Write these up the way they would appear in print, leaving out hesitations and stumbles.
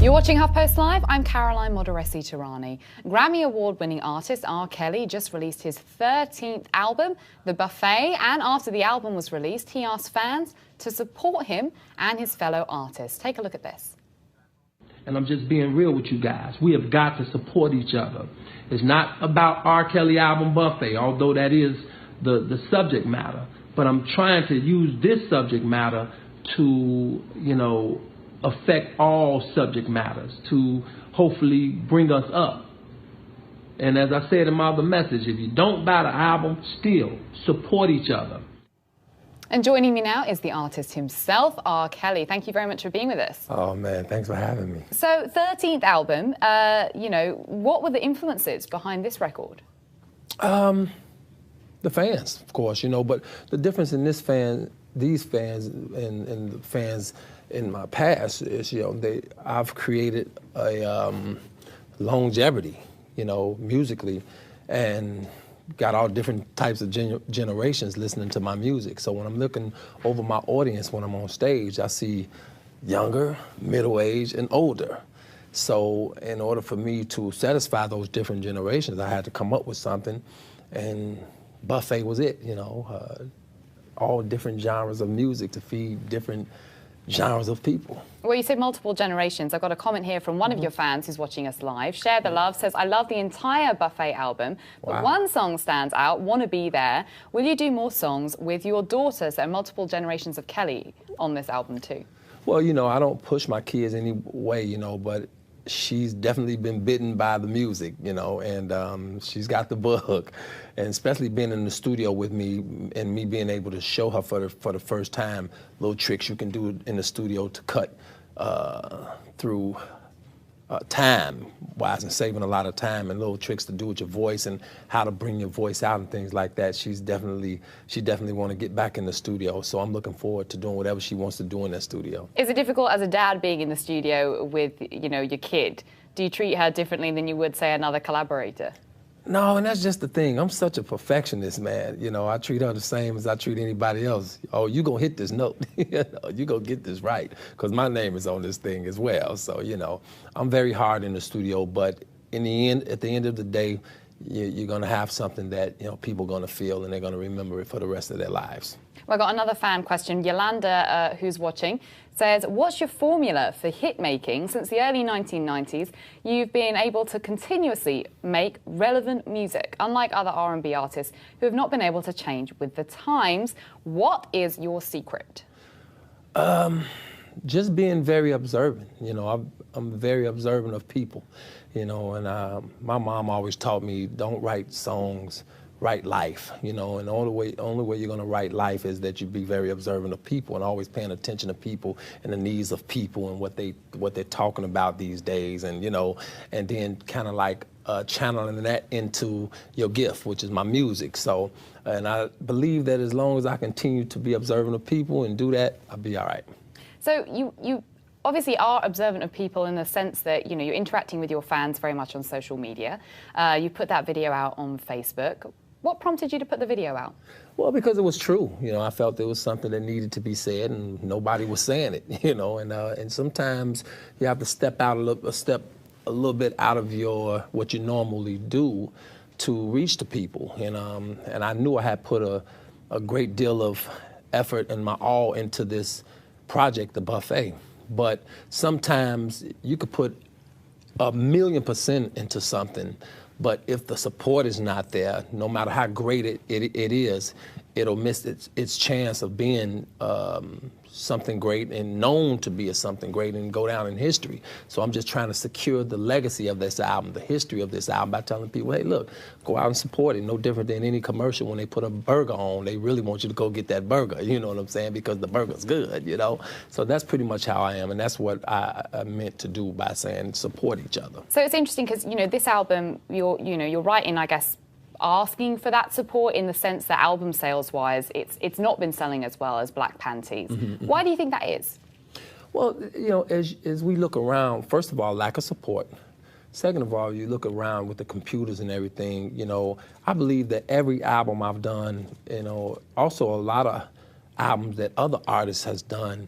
You're watching HuffPost Live. I'm Caroline Modaresi-Tarani. Grammy Award-winning artist R. Kelly just released his 13th album, The Buffet, and after the album was released, he asked fans to support him and his fellow artists. Take a look at this. And I'm just being real with you guys. We have got to support each other. It's not about R. Kelly album Buffet, although that is the subject matter. But I'm trying to use this subject matter to, affect all subject matters, to hopefully bring us up. And as I said in my other message, if you don't buy the album, still support each other. And joining me now is the artist himself, R. Kelly. Thank you very much for being with us. Oh, man, thanks for having me. So, 13th album, what were the influences behind this record? The fans, of course, but the difference in these fans and the fans in my past is, I've created a longevity, musically, and got all different types of generations listening to my music. So when I'm looking over my audience when I'm on stage, I see younger, middle-aged, and older. So in order for me to satisfy those different generations, I had to come up with something, and Buffet was it, all different genres of music to feed different genres of people. Well, you said multiple generations. I've got a comment here from one of your fans who's watching us live. Share the Love says, I love the entire Buffet album, but one song stands out, Wanna Be There. Will you do more songs with your daughters and multiple generations of Kelly on this album too? Well, I don't push my kids any way, but she's definitely been bitten by the music, and she's got the bug. And especially being in the studio with me and me being able to show her for the first time little tricks you can do in the studio to cut through time-wise and saving a lot of time, and little tricks to do with your voice and how to bring your voice out and things like that. She definitely want to get back in the studio, so I'm looking forward to doing whatever she wants to do in that studio. Is it difficult as a dad being in the studio with, your kid? Do you treat her differently than you would, say, another collaborator? No, and that's just the thing. I'm such a perfectionist, man. I treat her the same as I treat anybody else. Oh, you gonna hit this note. You gonna get this right, because my name is on this thing as well. So, I'm very hard in the studio, but at the end of the day, you're gonna have something that, people are gonna feel, and they're gonna remember it for the rest of their lives. Well, I got another fan question. Yolanda, who's watching, says, what's your formula for hit making? Since the early 1990s, you've been able to continuously make relevant music, unlike other R&B artists who have not been able to change with the times. What is your secret? Just being very observant. I'm very observant of people, and my mom always taught me, don't write songs, write life, and the only way you're going to write life is that you be very observant of people and always paying attention to people and the needs of people and what they're talking about these days, and and then kind of like channeling that into your gift, which is my music. So, and I believe that as long as I continue to be observant of people and do that, I'll be all right. So you obviously are observant of people in the sense that, you're interacting with your fans very much on social media. You put that video out on Facebook. What prompted you to put the video out? Well, because it was true. I felt there was something that needed to be said, and nobody was saying it. And sometimes you have to step out a little bit out of what you normally do to reach the people. And I knew I had put a great deal of effort and my all into this project, The Buffet. But sometimes you could put 1,000,000% into something, but if the support is not there, no matter how great it is, it'll miss its chance of being something great and known to be something great and go down in history. So I'm just trying to secure the legacy of this album, the history of this album, by telling people, hey, look, go out and support it. No different than any commercial. When they put a burger on, they really want you to go get that burger, you know what I'm saying, because the burger's good, So that's pretty much how I am, and that's what I meant to do by saying support each other. So it's interesting because, this album, you're writing, I guess, asking for that support in the sense that album sales-wise, it's not been selling as well as Black Panties. Why do you think that is? Well, as we look around, first of all, lack of support. Second of all, you look around with the computers and everything, I believe that every album I've done, also a lot of albums that other artists has done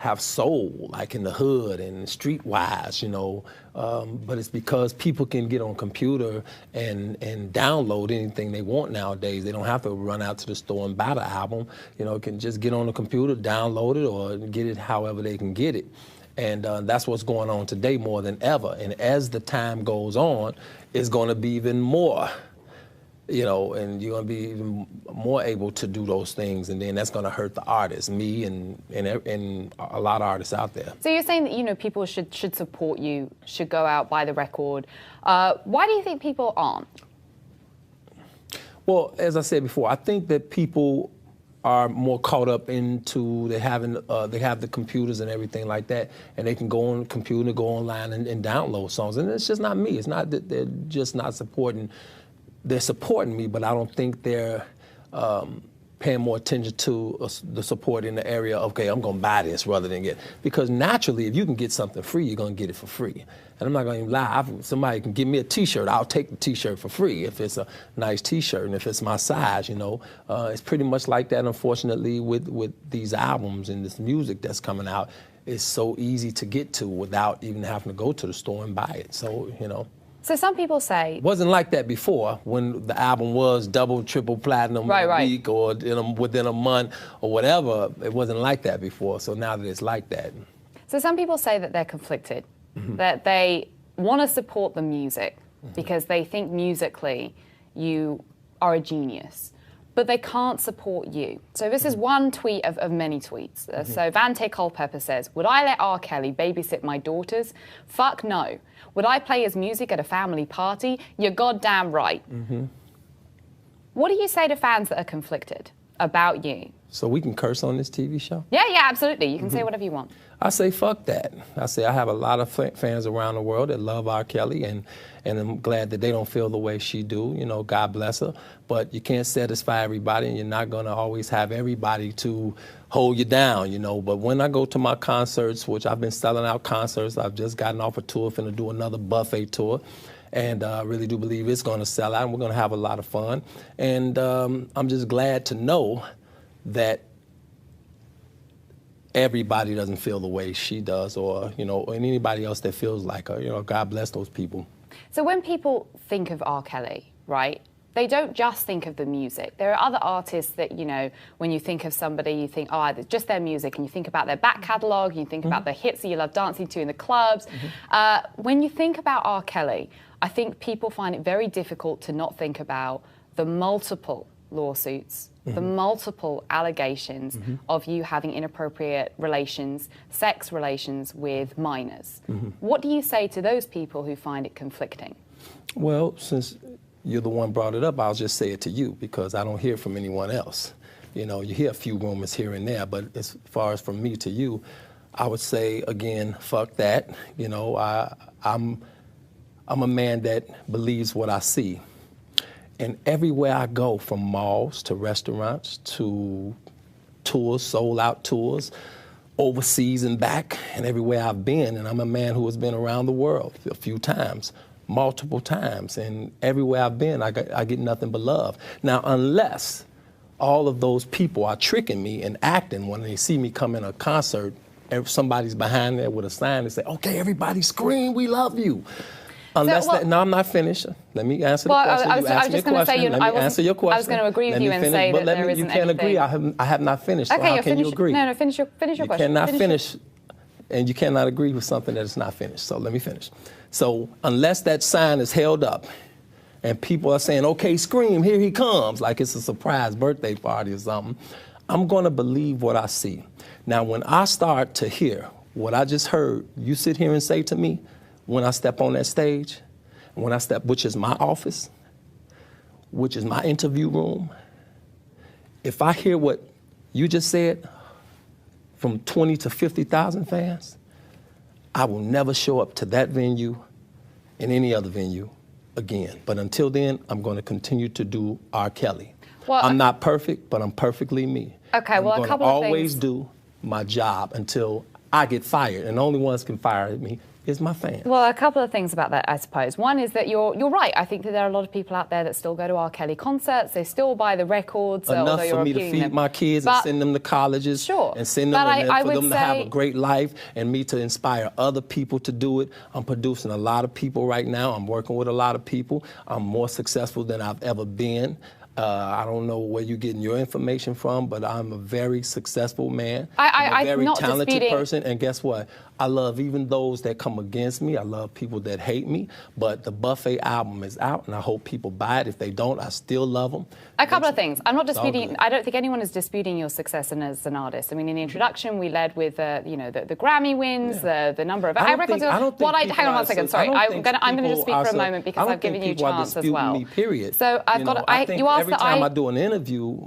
have soul, like in the hood and streetwise, you know. But it's because people can get on computer and download anything they want nowadays. They don't have to run out to the store and buy the album. You know, can just get on the computer, download it, or get it however they can get it. And that's what's going on today more than ever. And as the time goes on, it's going to be even more. You know, and you're going to be even more able to do those things, and then that's going to hurt the artists, me and a lot of artists out there. So you're saying that, you know, people should support you, should go out, buy the record. Why do you think people aren't? Well, as I said before, I think that people are more caught up into they have the computers and everything like that, and they can go on the computer, go online and download songs, and it's just not me. It's not that they're just not supporting. They're supporting me, but I don't think they're paying more attention to the support in the area of, okay, I'm going to buy this rather than get. Because naturally, if you can get something free, you're going to get it for free. And I'm not going to even lie. Somebody can give me a T-shirt, I'll take the T-shirt for free if it's a nice T-shirt and if it's my size, you know. It's pretty much like that, unfortunately, with these albums and this music that's coming out. It's so easy to get to without even having to go to the store and buy it. So, you know. So some people say... It wasn't like that before when the album was double, triple platinum in a week or within a month or whatever. It wasn't like that before, so now that it's like that. So some people say that they're conflicted, that they want to support the music because they think musically you are a genius, but they can't support you. So this is one tweet of many tweets. So Vante Culpepper says, would I let R. Kelly babysit my daughters? Fuck no. Would I play his music at a family party? You're goddamn right. What do you say to fans that are conflicted about you? So we can curse on this TV show? Yeah, absolutely. You can say whatever you want. I say fuck that. I say I have a lot of fans around the world that love R. Kelly, and I'm glad that they don't feel the way she do. You know, God bless her. But you can't satisfy everybody, and you're not going to always have everybody to hold you down, you know. But when I go to my concerts, which I've been selling out concerts, I've just gotten off a tour, finna do another buffet tour. And I really do believe it's going to sell out, and we're going to have a lot of fun. And I'm just glad to know that everybody doesn't feel the way she does, or, you know, and anybody else that feels like her. You know, God bless those people. So when people think of R. Kelly, right, they don't just think of the music. There are other artists that, you know, when you think of somebody, you think, oh, it's just their music, and you think about their back catalogue, you think about the hits that you love dancing to in the clubs. When you think about R. Kelly, I think people find it very difficult to not think about the multiple lawsuits, the multiple allegations of you having inappropriate relations, sex relations with minors. What do you say to those people who find it conflicting? Well, since you're the one brought it up, I'll just say it to you because I don't hear from anyone else. You know, you hear a few rumors here and there, but as far as from me to you, I would say, again, fuck that. You know, I'm a man that believes what I see. And everywhere I go, from malls to restaurants to tours, sold-out tours, overseas and back, and everywhere I've been, and I'm a man who has been around the world a few times, multiple times, and everywhere I've been, I get nothing but love. Now, unless all of those people are tricking me and acting when they see me come in a concert, and somebody's behind there with a sign and say, okay, everybody scream, we love you. Unless no, I'm not finished. Let me answer the question. I was just going to say, let me answer your question. I was going to agree with you and say that there isn't anything. You can't agree. I have not finished. Okay, so how can you agree? No, finish your question. You cannot finish, and you cannot agree with something that is not finished. So let me finish. So unless that sign is held up, and people are saying, okay, scream, here he comes, like it's a surprise birthday party or something, I'm going to believe what I see. Now, when I start to hear what I just heard you sit here and say to me, when I step on that stage, when I step, which is my office, which is my interview room, if I hear what you just said from 20 to 50,000 fans, I will never show up to that venue and any other venue again. But until then, I'm going to continue to do R. Kelly. Well, I'm not perfect, but I'm perfectly me. Okay, well, a couple of things. I'm always do my job until I get fired, and the only ones can fire me is my fans. Well, a couple of things about that, I suppose. One is that you're right. I think that there are a lot of people out there that still go to R. Kelly concerts. They still buy the records. Enough for me to feed my kids and send them to colleges. Sure. And send them for them to have a great life, and me to inspire other people to do it. I'm producing a lot of people right now. I'm working with a lot of people. I'm more successful than I've ever been. I don't know where you're getting your information from, but I'm a very successful man. I'm a very talented person, and guess what? I love even those that come against me. I love people that hate me, but the Buffet album is out, and I hope people buy it. If they don't, I still love them. A couple of things. I'm not disputing. I don't think anyone is disputing your success as an artist. I mean, in the introduction, we led with you know, the Grammy wins, the number of records. Hang on one second. Sorry, I'm going to just speak for a moment because I've given you a chance as well. Me, period. So I've got. You asked every time I do an interview,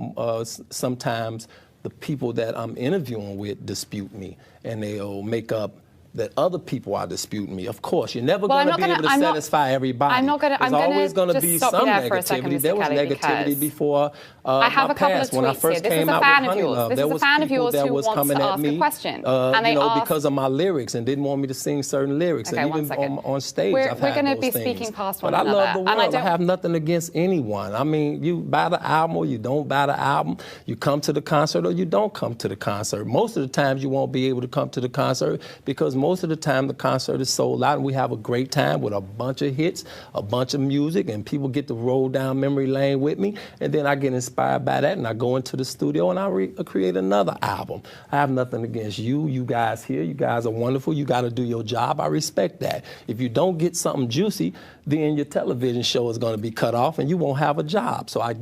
sometimes the people that I'm interviewing with dispute me, and they'll make up that other people are disputing me. Of course, you're never going to be able to satisfy everybody. I'm not going to. There's always going to be some negativity. There was negativity before I have my a couple past. of When I tweets first here. came out with Honey Love, there was people that was coming at me, because of my lyrics and didn't want me to sing certain lyrics. Okay, and even on stage, I've had those things. We're going to be speaking past one another. But I love the world. I have nothing against anyone. I mean, you buy the album or you don't buy the album. You come to the concert or you don't come to the concert. Most of the times you won't be able to come to the concert because most of the time the concert is sold out, and we have a great time with a bunch of hits, a bunch of music, and people get to roll down memory lane with me, and then I get inspired by that, and I go into the studio and I create another album. I have nothing against you guys here. You guys are wonderful. You got to do your job. I respect that. If you don't get something juicy, then your television show is going to be cut off, and you won't have a job. So I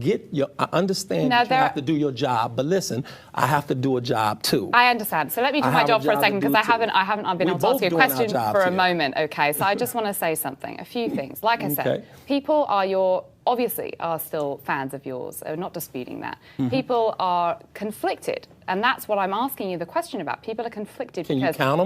understand that you have to do your job, but listen, I have to do a job too. I understand. So let me do my job for a second, because I haven't been able to ask you a question for a moment. Okay, so I just want to say something, a few things. Like I said, people obviously are still fans of yours. I'm not disputing that. People are conflicted, and that's what I'm asking you the question about. People are conflicted because... Can you count them?